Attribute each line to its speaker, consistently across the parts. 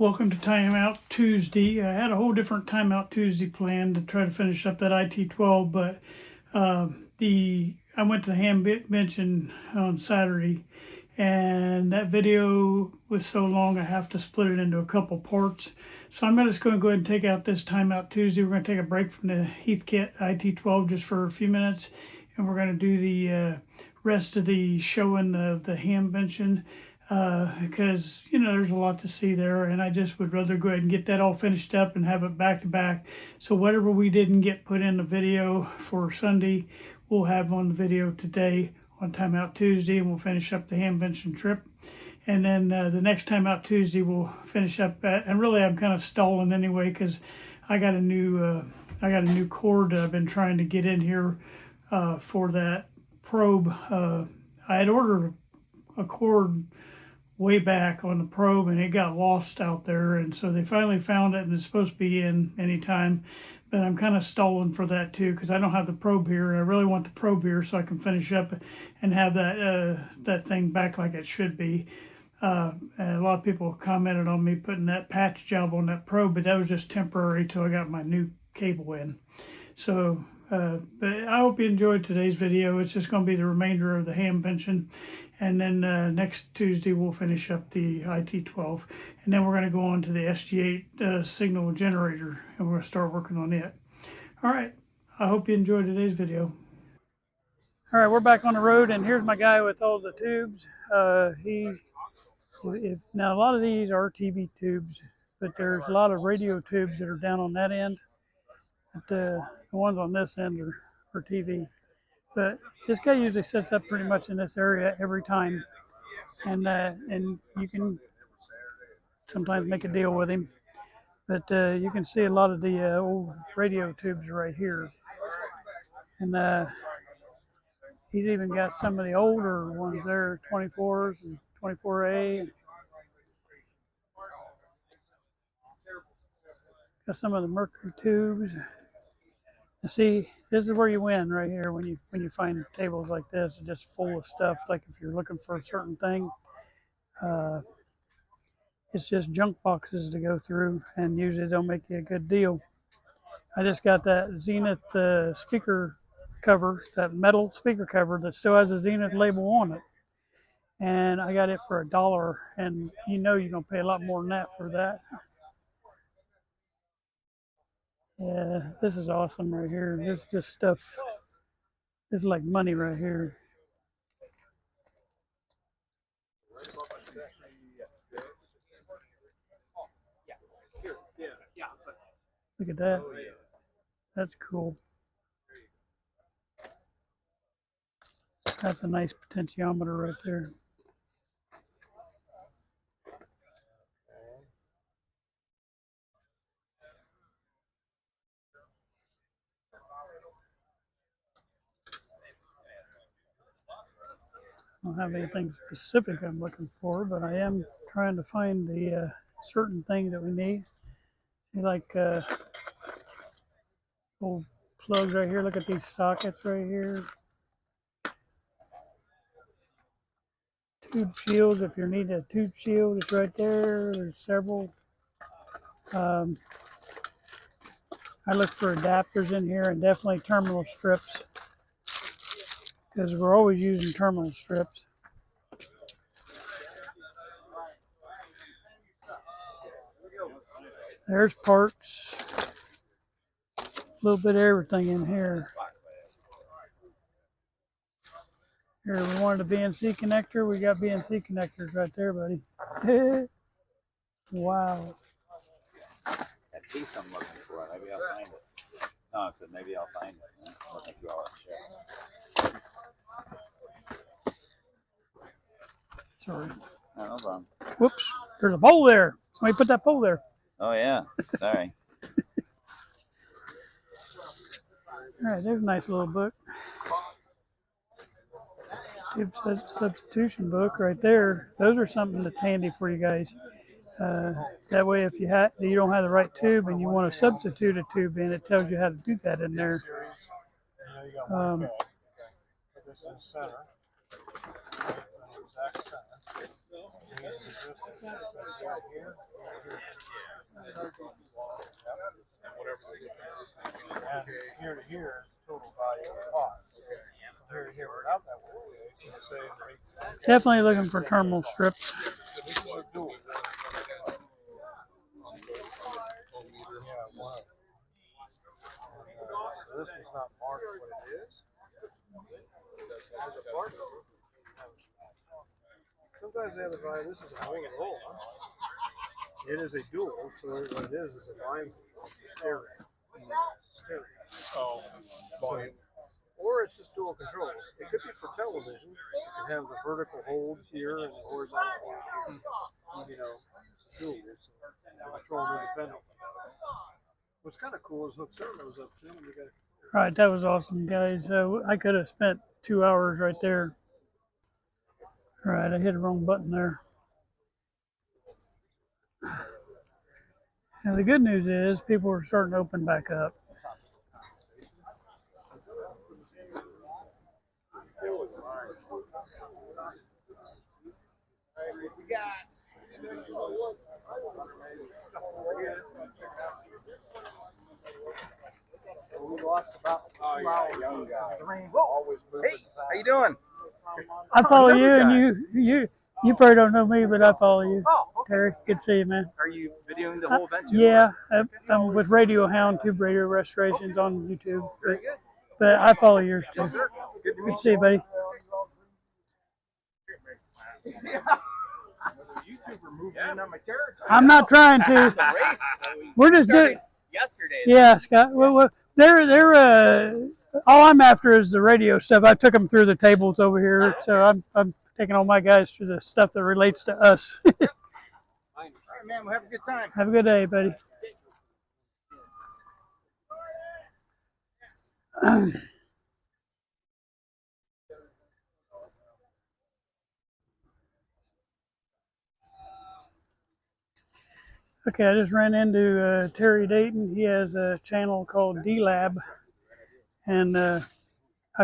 Speaker 1: Welcome to Timeout Tuesday. I had a whole different Timeout Tuesday plan to try to finish up that IT-12, but I went to the Hamvention on Saturday, and that video was so long I have to split it into a couple parts. So I'm just going to go ahead and take out this Timeout Tuesday. We're going to take a break from the Heathkit IT-12 just for a few minutes, and we're going to do the rest of the showing of the Hamvention. Because there's a lot to see there, and I just would rather go ahead and get that all finished up and have it back to back. So whatever we didn't get put in the video for Sunday, we'll have on the video today on Timeout Tuesday, and we'll finish up the Hamvention trip. And then the next Timeout Tuesday we'll finish up and really I'm kind of stalling anyway because I got a new cord that I've been trying to get in here for that probe. I had ordered a cord way back on the probe and it got lost out there, and so they finally found it and it's supposed to be in anytime, but I'm kind of stalling for that too because I don't have the probe here, and I really want the probe here so I can finish up and have that thing back like it should be. And a lot of people commented on me putting that patch job on that probe, but that was just temporary till I got my new cable in. So but I hope you enjoyed today's video. It's just going to be the remainder of the Hamvention, and then next Tuesday we'll finish up the IT-12, and then we're going to go on to the SG8 signal generator, and we're going to start working on it. All right, I hope you enjoyed today's video. All right, we're back on the road, and here's my guy with all the tubes. Now a lot of these are TV tubes, but there's a lot of radio tubes that are down on that end. But the ones on this end are TV. But this guy usually sets up pretty much in this area every time, and you can sometimes make a deal with him. But you can see a lot of the old radio tubes right here, and he's even got some of the older ones there, 24s and 24A. Got some of the mercury tubes. And see, this is where you win right here when you find tables like this, just full of stuff. Like if you're looking for a certain thing, it's just junk boxes to go through, and usually they'll make you a good deal. I just got that Zenith speaker cover, that metal speaker cover that still has a Zenith label on it, and I got it for $1, and you're gonna pay a lot more than that for that. Yeah, this is awesome right here. This stuff is like money right here. Look at that. That's cool. That's a nice potentiometer right there. I don't have anything specific I'm looking for, but I am trying to find the certain thing that we need. Like old plugs right here. Look at these sockets right here. Tube shields, if you need a tube shield, it's right there. There's several. I look for adapters in here, and definitely terminal strips, because we're always using terminal strips. There's parts, a little bit of everything in here. Here, we wanted a BNC connector. We got BNC connectors right there, buddy. Wow.
Speaker 2: That piece I'm looking for, maybe I'll find it. No, I said maybe I'll find it. I'm looking through all that shit.
Speaker 1: Sorry.
Speaker 2: No, no problem.
Speaker 1: Whoops. There's a pole there. Somebody put that pole there.
Speaker 2: Oh, yeah. Sorry.
Speaker 1: All right, there's a nice little book. Tube substitution book right there. Those are something that's handy for you guys. That way, if you don't have the right tube and you want to substitute a tube in, it tells you how to do that in there.
Speaker 3: And here to here, total value of the pot. Here to here without that one, say rates.
Speaker 1: Definitely looking for terminal strip.
Speaker 3: This is a dual. Yeah, one. So this one's not marked what it is. There's a part. Sometimes they have a value. This is a whole roll. It is a dual, so what it is a line stereo.
Speaker 4: Oh, volume.
Speaker 3: Or it's just dual controls. It could be for television. You can have the vertical hold here and the horizontal hold here. You know, dual. So control them independently. What's kind of cool is hook servos up too. You got.
Speaker 1: All right, that was awesome, guys. I could have spent 2 hours right there. All right, I hit the wrong button there. And the good news is people are starting to open back up.
Speaker 3: We lost about 2 hours.
Speaker 2: Hey, how you doing?
Speaker 1: I follow you, and you probably don't know me, but I follow you.
Speaker 2: Oh, okay.
Speaker 1: Terry, good to see you, man.
Speaker 2: Are you videoing the whole event too?
Speaker 1: Yeah, I'm with Radio Hound, Tube Radio Restorations on YouTube.
Speaker 2: Very good.
Speaker 1: But I follow yours too.
Speaker 2: Yes, sir. Good to
Speaker 1: Good
Speaker 2: meet
Speaker 1: to see you, buddy.
Speaker 2: YouTuber moving in on my territory.
Speaker 1: I'm not trying to. We're just doing.
Speaker 2: Yesterday.
Speaker 1: Yeah, Scott. Well, they're. All I'm after is the radio stuff. I took them through the tables over here, so I'm taking all my guys through the stuff that relates to us.
Speaker 2: All right, man. We'll have a good time.
Speaker 1: Have a good day, buddy. Okay, I just ran into Terry Dayton. He has a channel called D-Lab, and I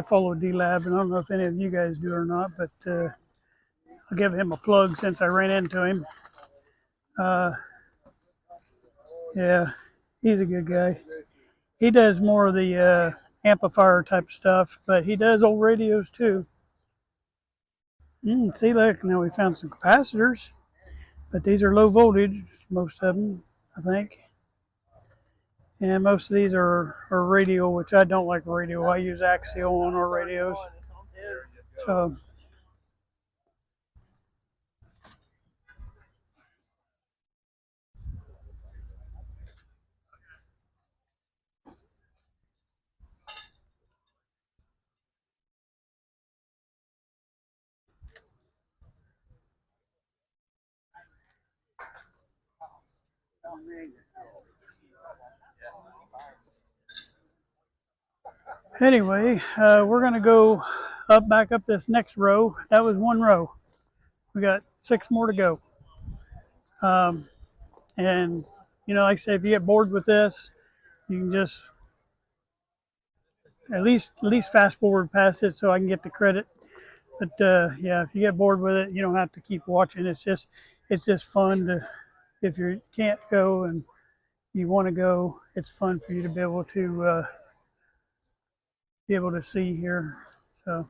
Speaker 1: follow D-Lab, and I don't know if any of you guys do or not, but I'll give him a plug since I ran into him. Yeah, he's a good guy. He does more of the amplifier type stuff, but he does old radios too. See, look, now we found some capacitors, but these are low voltage, most of them, I think. And most of these are radio, which I don't like radio. I use axial on our radios. So, anyway, we're going to go back up this next row. That was one row. We got 6 more to go. And, you know, like I say, if you get bored with this, you can just at least fast forward past it so I can get the credit. But yeah, if you get bored with it, you don't have to keep watching. It's just fun to, if you can't go and you want to go, it's fun for you to be able to see here. So.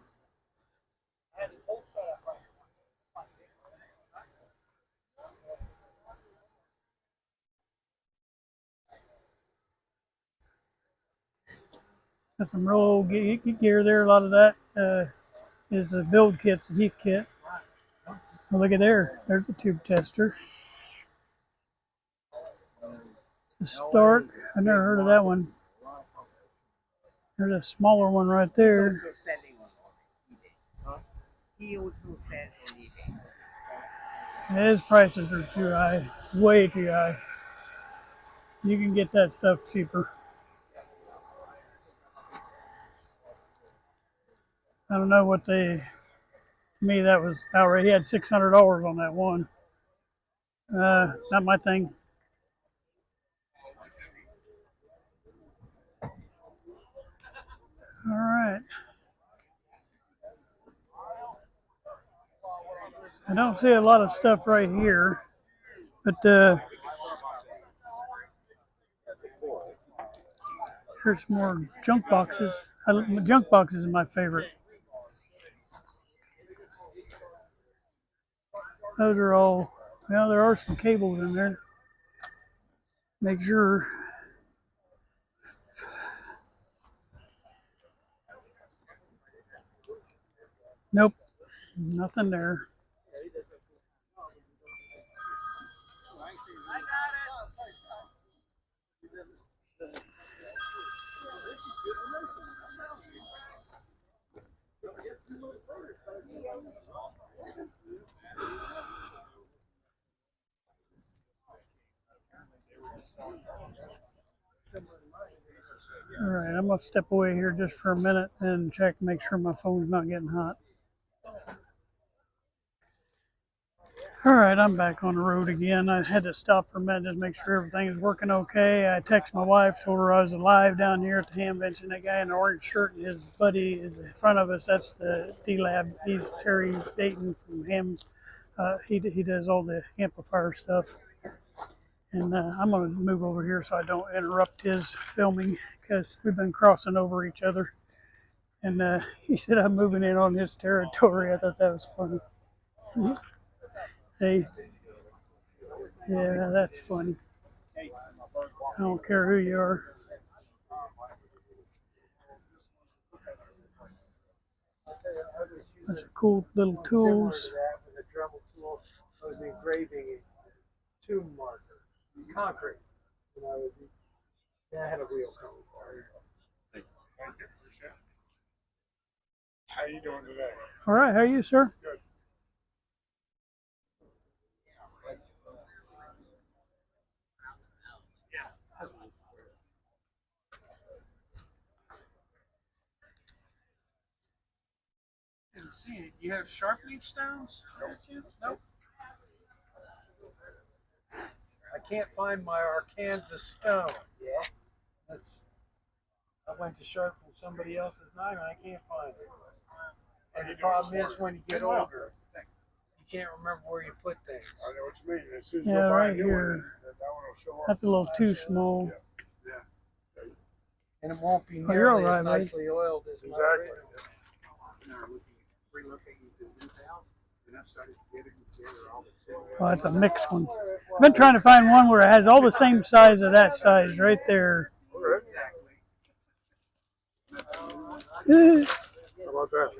Speaker 1: Got some real old gear there. A lot of that is the build kits, the Heath kit. Well, look at there. There's a tube tester. The Stark. I've never heard of that one. There's a smaller one right there. His prices are too high. Way too high. You can get that stuff cheaper. I don't know what to me, that was outright. He had $600 on that one. Not my thing. All right. I don't see a lot of stuff right here, but here's some more junk boxes. Junk boxes is my favorite. Those are all, well, there are some cables in there. Make sure. Nope, nothing there. All right, I'm gonna step away here just for a minute and check, make sure my phone's not getting hot. All right, I'm back on the road again. I had to stop for a minute just make sure everything's working okay. I texted my wife, told her I was alive down here at the Hamvention. That guy in the orange shirt and his buddy is in front of us. That's the D-Lab. He's Terry Dayton from Ham. He does all the amplifier stuff. And I'm going to move over here so I don't interrupt his filming because we've been crossing over each other. And he said I'm moving in on his territory. I thought that was funny. Hey, yeah, that's funny. I don't care who you are. Bunch of cool little tools.
Speaker 3: The Dremel tool, I was engraving a tomb marker, concrete. I had a real code.
Speaker 4: How you doing today?
Speaker 1: All right, how are you, sir?
Speaker 4: Good.
Speaker 3: Didn't see it. You have sharpening stones? Nope. I can't find my Arkansas stone. Yeah. I went to sharpen somebody else's knife and I can't find it. And the problem is when you get older, you can't remember where you put things.
Speaker 4: I know what you mean. As soon as you
Speaker 1: Yeah,
Speaker 4: go buy a
Speaker 1: right
Speaker 4: new one,
Speaker 1: here.
Speaker 4: that one will show up.
Speaker 1: That's a little too small.
Speaker 4: Yeah.
Speaker 3: And it won't be
Speaker 1: Oh, you're
Speaker 3: nearly
Speaker 1: all right,
Speaker 3: as
Speaker 1: buddy.
Speaker 3: nicely oiled as my
Speaker 4: Exactly.
Speaker 3: original.
Speaker 1: Oh, that's a mixed one. I've been trying to find one where it has all the same size of that size right there.
Speaker 4: How about that?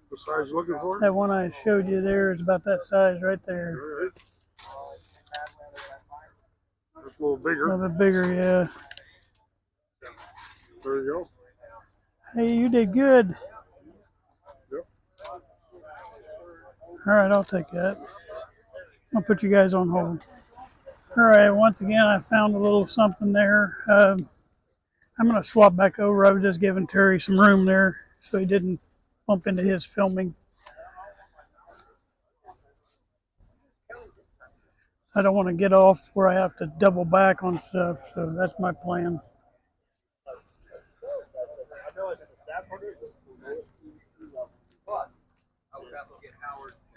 Speaker 4: What size you looking for?
Speaker 1: That one I showed you there is about that size right there.
Speaker 4: All right. That's a little
Speaker 1: A
Speaker 4: bigger.
Speaker 1: little bit bigger, yeah.
Speaker 4: There you go.
Speaker 1: Hey, you did good.
Speaker 4: Yep.
Speaker 1: All right, I'll take that. I'll put you guys on hold. All right, once again, I found a little something there. I'm going to swap back over. I was just giving Terry some room there so he didn't bump into his filming. I don't want to get off where I have to double back on stuff, so that's my plan.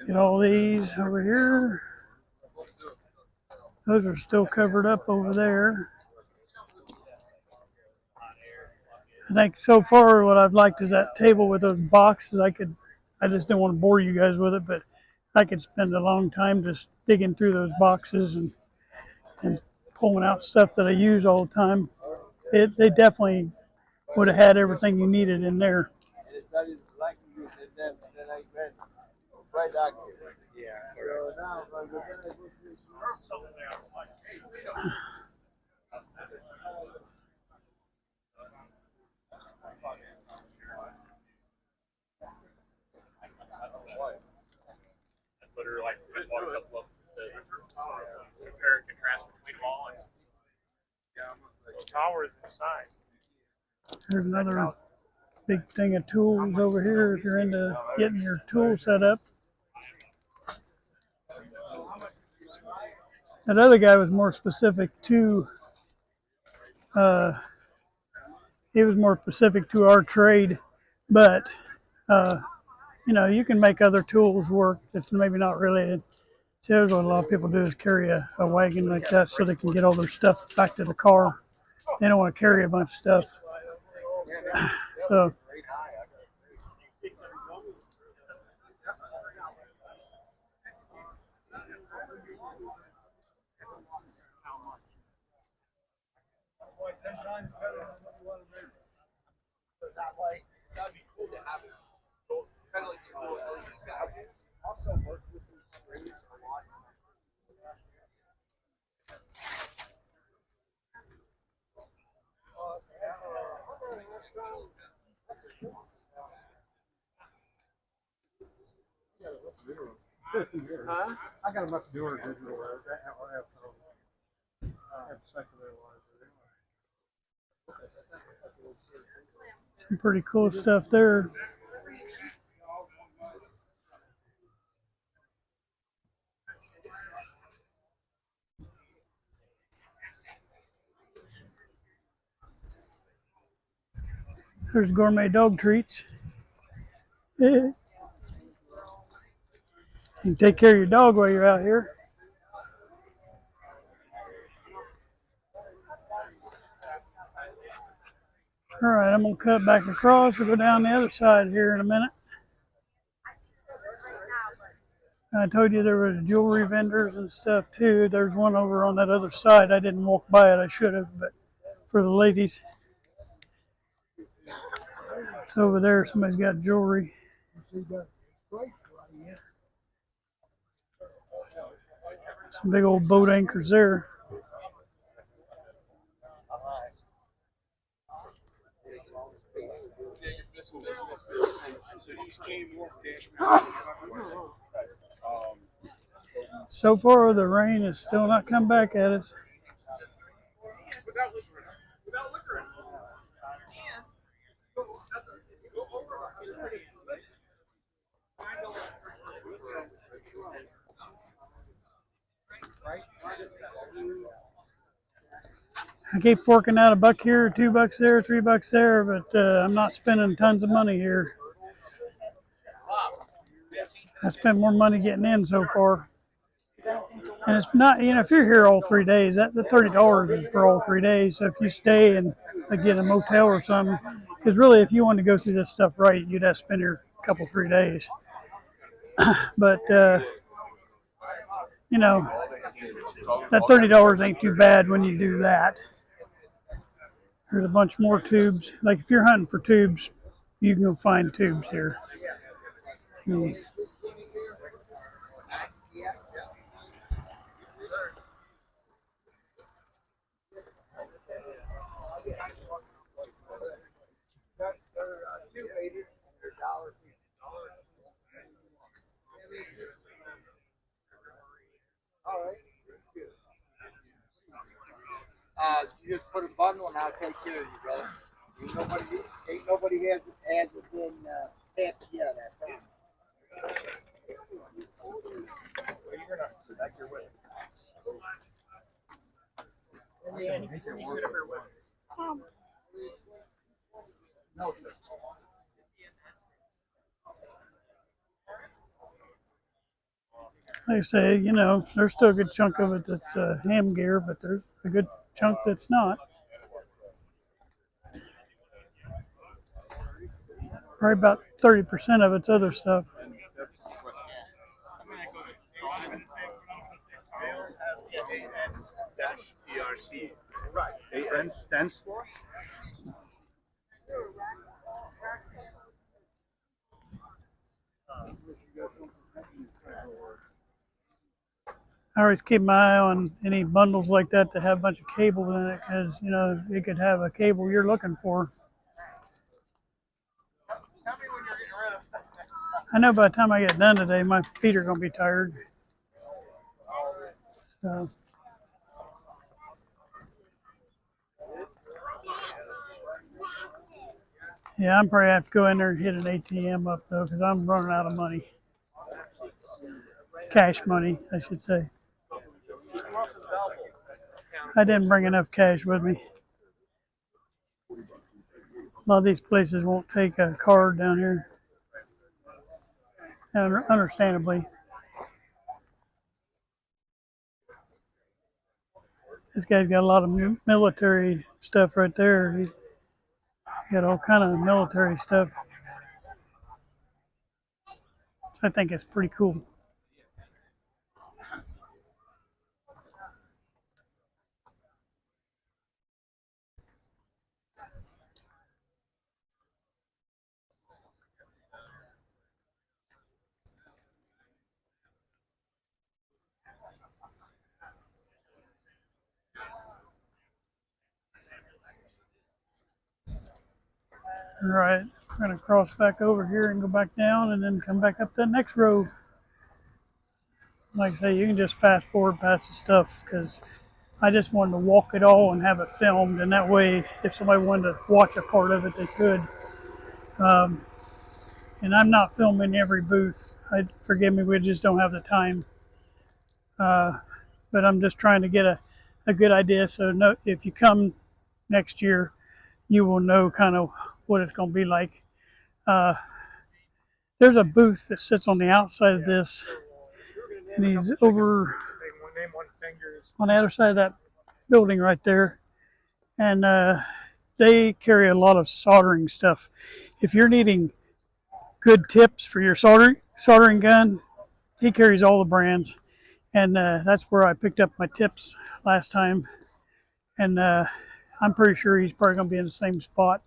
Speaker 1: Get all these over here. Those are still covered up over there. I think so far what I've liked is that table with those boxes. I just don't want to bore you guys with it, but I could spend a long time just digging through those boxes and pulling out stuff that I use all the time. They definitely would have had everything you needed in there.
Speaker 5: Literally, like, I bought a couple of them to compare and contrast between them all. And
Speaker 4: Towers inside.
Speaker 1: There's another big thing of tools over here if you're into getting your tool set up. That other guy was more specific to he was more specific to our trade, but you can make other tools work. It's maybe not related. See, what a lot of people do is carry a wagon like that so they can get all their stuff back to the car. They don't want to carry a bunch of stuff. So,
Speaker 3: I got a much newer digital. I have secondary lines.
Speaker 1: some pretty cool stuff there. There's gourmet dog treats. You can take care of your dog while you're out here. All right, I'm going to cut back across and go down the other side here in a minute. I told you there was jewelry vendors and stuff too. There's one over on that other side. I didn't walk by it. I should have, but for the ladies. It's over there. Somebody's got jewelry. Some big old boat anchors there. So far, the rain has still not come back at us. I keep forking out $1 here, $2 there, $3 there, but I'm not spending tons of money here. I spent more money getting in so far. And it's not, if you're here all 3 days, the $30 is for all 3 days. So if you stay and get a motel or something, because really, if you wanted to go through this stuff right, you'd have to spend here a couple, 3 days. But, that $30 ain't too bad when you do that. There's a bunch more tubes. Like if you're hunting for tubes, you can go find tubes here.
Speaker 6: You just put a bundle and I'll take care of you, brother. Ain't nobody has been tapped yet on that thing.
Speaker 5: You're not sit back here with it. You sit up here with it.
Speaker 6: No, sir.
Speaker 1: Like I say, there's still a good chunk of it that's ham gear, but there's a good chunk that's not. Probably about 30% of it's other stuff.
Speaker 2: Right. AN stands for?
Speaker 1: I always keep my eye on any bundles like that have a bunch of cables in it because, it could have a cable you're looking for. I know by the time I get done today, my feet are going to be tired. So. Yeah, I'm probably have to go in there and hit an ATM up though because I'm running out of money. Cash money, I should say. I didn't bring enough cash with me. A lot of these places won't take a card down here. and understandably. This guy's got a lot of military stuff right there. He got all kind of military stuff. So I think it's pretty cool. All right, we're gonna cross back over here and go back down and then come back up that next road. Like I say, you can just fast forward past the stuff because I just wanted to walk it all and have it filmed, and that way, if somebody wanted to watch a part of it, they could. And I'm not filming every booth. Forgive me, we just don't have the time. But I'm just trying to get a good idea. So if you come next year, you will know kind of what it's going to be like. There's a booth that sits on the outside of this, and he's over on the other side of that building right there. And they carry a lot of soldering stuff. If you're needing good tips for your soldering gun, he carries all the brands. And that's where I picked up my tips last time. And I'm pretty sure he's probably going to be in the same spot.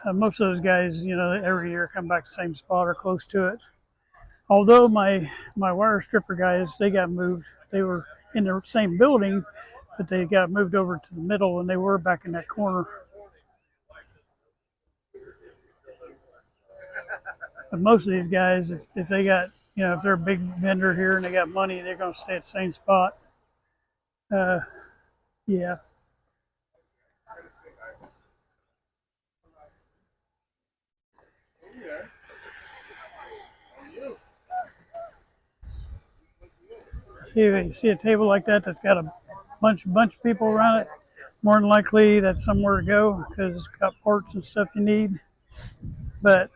Speaker 1: Most of those guys, every year come back to the same spot or close to it. Although my wire stripper guys, they got moved. They were in the same building, but they got moved over to the middle, and they were back in that corner. But most of these guys, if they got, if they're a big vendor here and they got money, they're going to stay at the same spot. Yeah. See a table like that that's got a bunch of people around it. More than likely, that's somewhere to go because it's got parts and stuff you need. But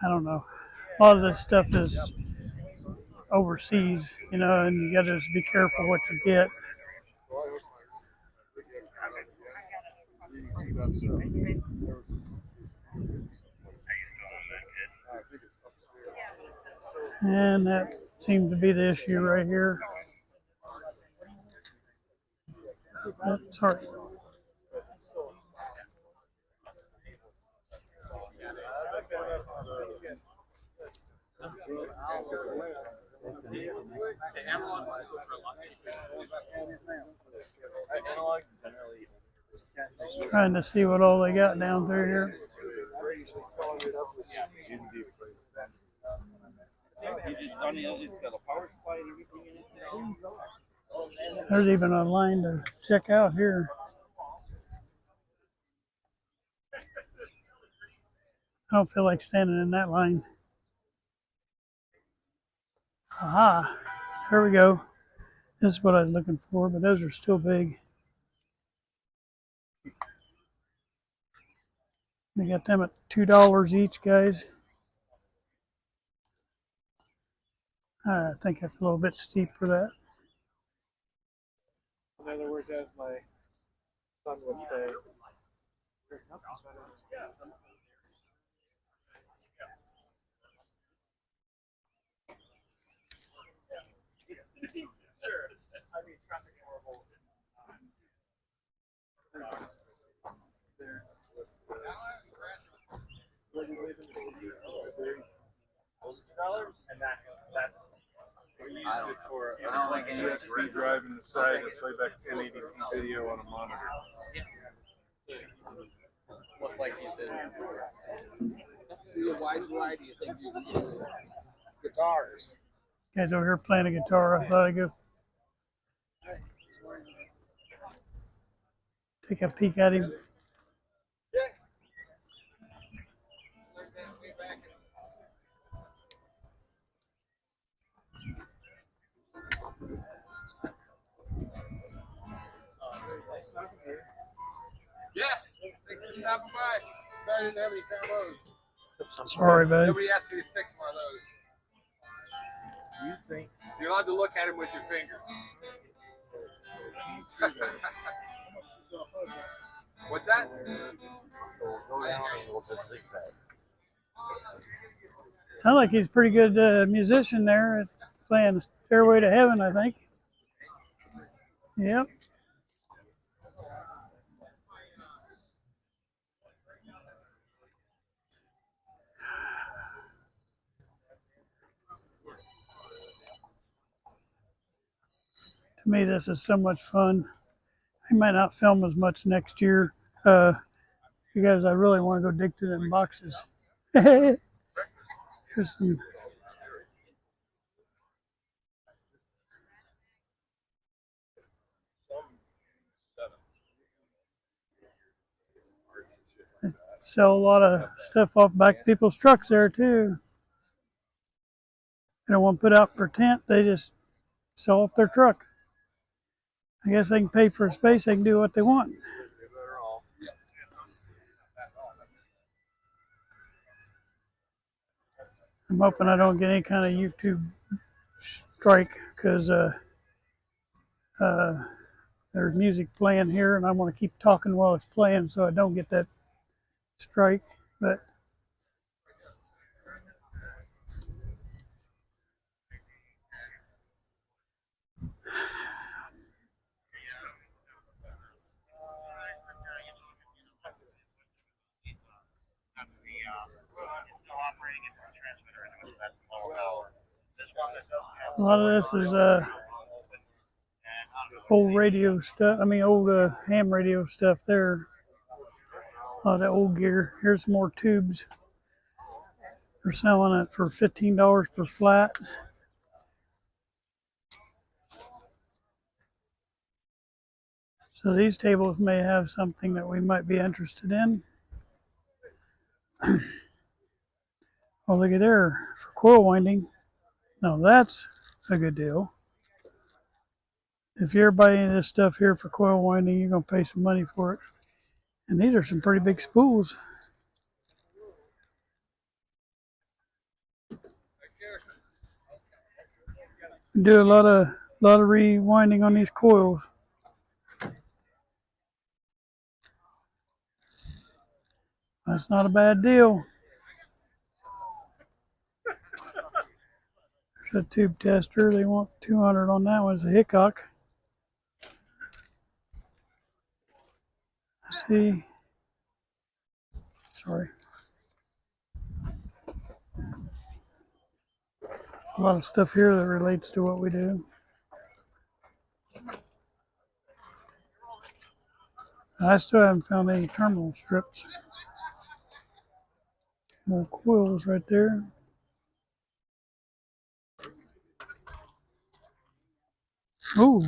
Speaker 1: I don't know. A lot of this stuff is overseas, and you got to just be careful what you get. And that seems to be the issue right here. Sorry. Just trying to see what all they got down through here. There's even a line to check out here. I don't feel like standing in that line. Aha, there we go. This is what I was looking for, but those are still big. They got them at $2 each, guys. I think that's a little bit steep for that.
Speaker 3: In other words, as my son would say, there's nothing better than
Speaker 5: and that's
Speaker 4: We used it for a USB drive in the side to play back 1080p video on a monitor.
Speaker 6: What, like you said, see a wide variety of things you can do with guitars.
Speaker 1: Guys over here playing a guitar. I thought I'd go take a peek at him.
Speaker 6: Yeah, thanks for stopping by. Sorry I didn't have any combos.
Speaker 1: Sorry, buddy.
Speaker 7: Nobody asked me to fix one of those.
Speaker 3: You think
Speaker 7: You're allowed to look at him with your fingers. What's that?
Speaker 2: Go down and we'll just zigzag.
Speaker 1: Sound like he's a pretty good musician there, playing Stairway to Heaven, I think. Yep. To me, this is so much fun. I might not film as much next year because I really want to go dig through them boxes. Here's some. Sell a lot of stuff off back of people's trucks there too. They don't want to put out for a tent, they just sell off their truck. I guess they can pay for space, they can do what they want. I'm hoping I don't get any kind of YouTube strike because there's music playing here and I want to keep talking while it's playing so I don't get that strike. But a lot of this is old radio stuff. I mean, old ham radio stuff there. A lot of old gear. Here's some more tubes. They're selling it for $15 per flat. So these tables may have something that we might be interested in. Oh, look at there for coil winding. Now that's a good deal. If you're buying this stuff here for coil winding, you're going to pay some money for it. And these are some pretty big spools. Do a lot of rewinding on these coils. That's not a bad deal. There's a tube tester. They want 200 on that one. It's a Hickok. Let's see. Sorry. A lot of stuff here that relates to what we do. I still haven't found any terminal strips. More coils right there. Ooh.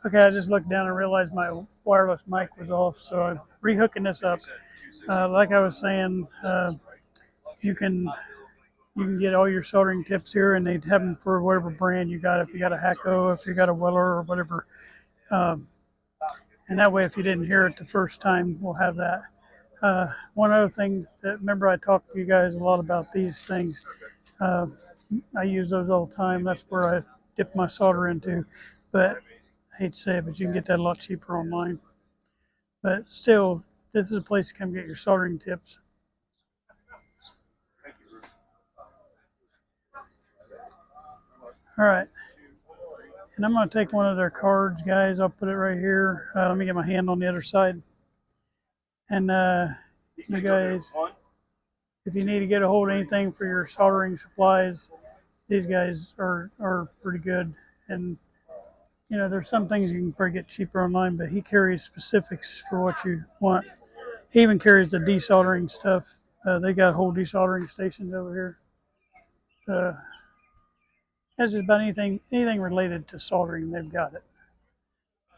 Speaker 1: Okay, I just looked down and realized my wireless mic was off, so I'm rehooking this up. Like I was saying, you can get all your soldering tips here, and they have them for whatever brand you got. If you got a Hacko, if you got a Weller, or whatever, and that way, if you didn't hear it the first time, we'll have that. One other thing that remember I talked to you guys a lot about these things. I use those all the time. That's where I dip my solder into, but I hate to say it, but you can get that a lot cheaper online. But still, this is a place to come get your soldering tips. All right, and I'm going to take one of their cards, guys. I'll put it right here. Let me get my hand on the other side. And you guys, if you need to get a hold of anything for your soldering supplies, these guys are pretty good. And you know, there's some things you can probably get cheaper online, but he carries specifics for what you want. He even carries the desoldering stuff. They got whole desoldering stations over here. That's just about anything related to soldering, they've got it.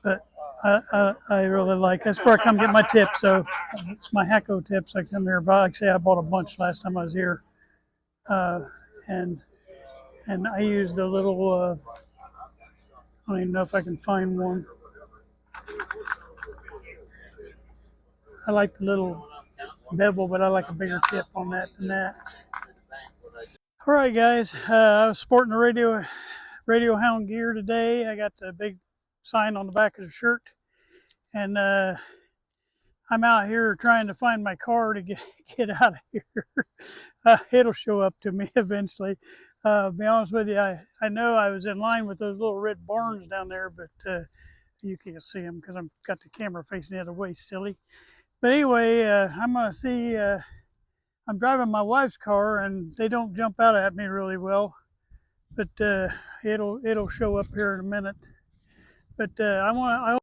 Speaker 1: But I really like, that's where I come get my tips. So my Hacko tips, I come here. Like I say, I bought a bunch last time I was here, and I use the little I don't even know if I can find one. I like the little bevel, but I like a bigger tip on that than that. All right, guys. I was sporting the radio hound gear today. I got the big sign on the back of the shirt, and I'm out here trying to find my car to get out of here. It'll show up to me eventually. Be honest with you, I know I was in line with those little red barns down there, but you can't see them because I've got the camera facing the other way, silly. But anyway, I'm gonna see. I'm driving my wife's car, and they don't jump out at me really well. But it'll show up here in a minute. But I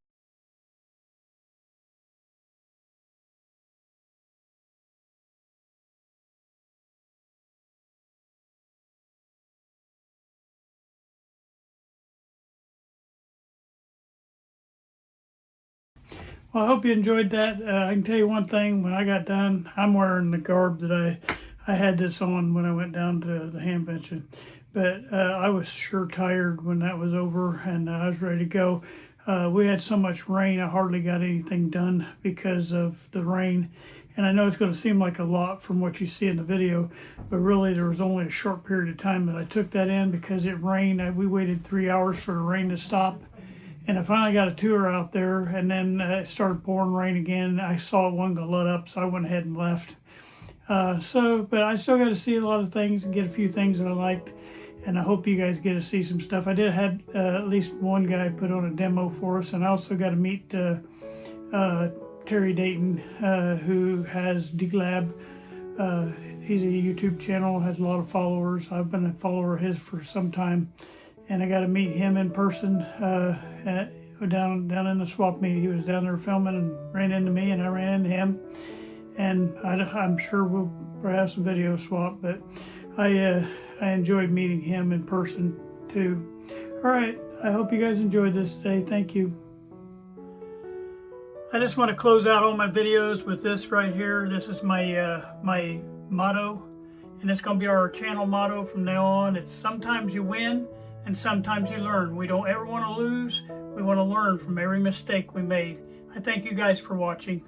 Speaker 1: Well, I hope you enjoyed that. I can tell you one thing, when I got done, I'm wearing the garb that I had this on when I went down to the Hamvention. But I was sure tired when that was over, and I was ready to go. We had so much rain, I hardly got anything done because of the rain. And I know it's going to seem like a lot from what you see in the video, but really there was only a short period of time that I took that in because it rained. We waited 3 hours for the rain to stop. And I finally got a tour out there, and then it started pouring rain again. I saw it wasn't going to let up, so I went ahead and left. But I still got to see a lot of things and get a few things that I liked, and I hope you guys get to see some stuff. I did have at least one guy put on a demo for us, and I also got to meet Terry Dayton, who has DGlab. He's a YouTube channel, has a lot of followers. I've been a follower of his for some time. And I got to meet him in person down in the swap meet. He was down there filming and ran into me, and I ran into him. And I'm sure we'll have some video swap, but I enjoyed meeting him in person too. All right, I hope you guys enjoyed this today. Thank you. I just want to close out all my videos with this right here. This is my my motto, and it's going to be our channel motto from now on. It's sometimes you win, and sometimes you learn. We don't ever want to lose. We want to learn from every mistake we made. I thank you guys for watching.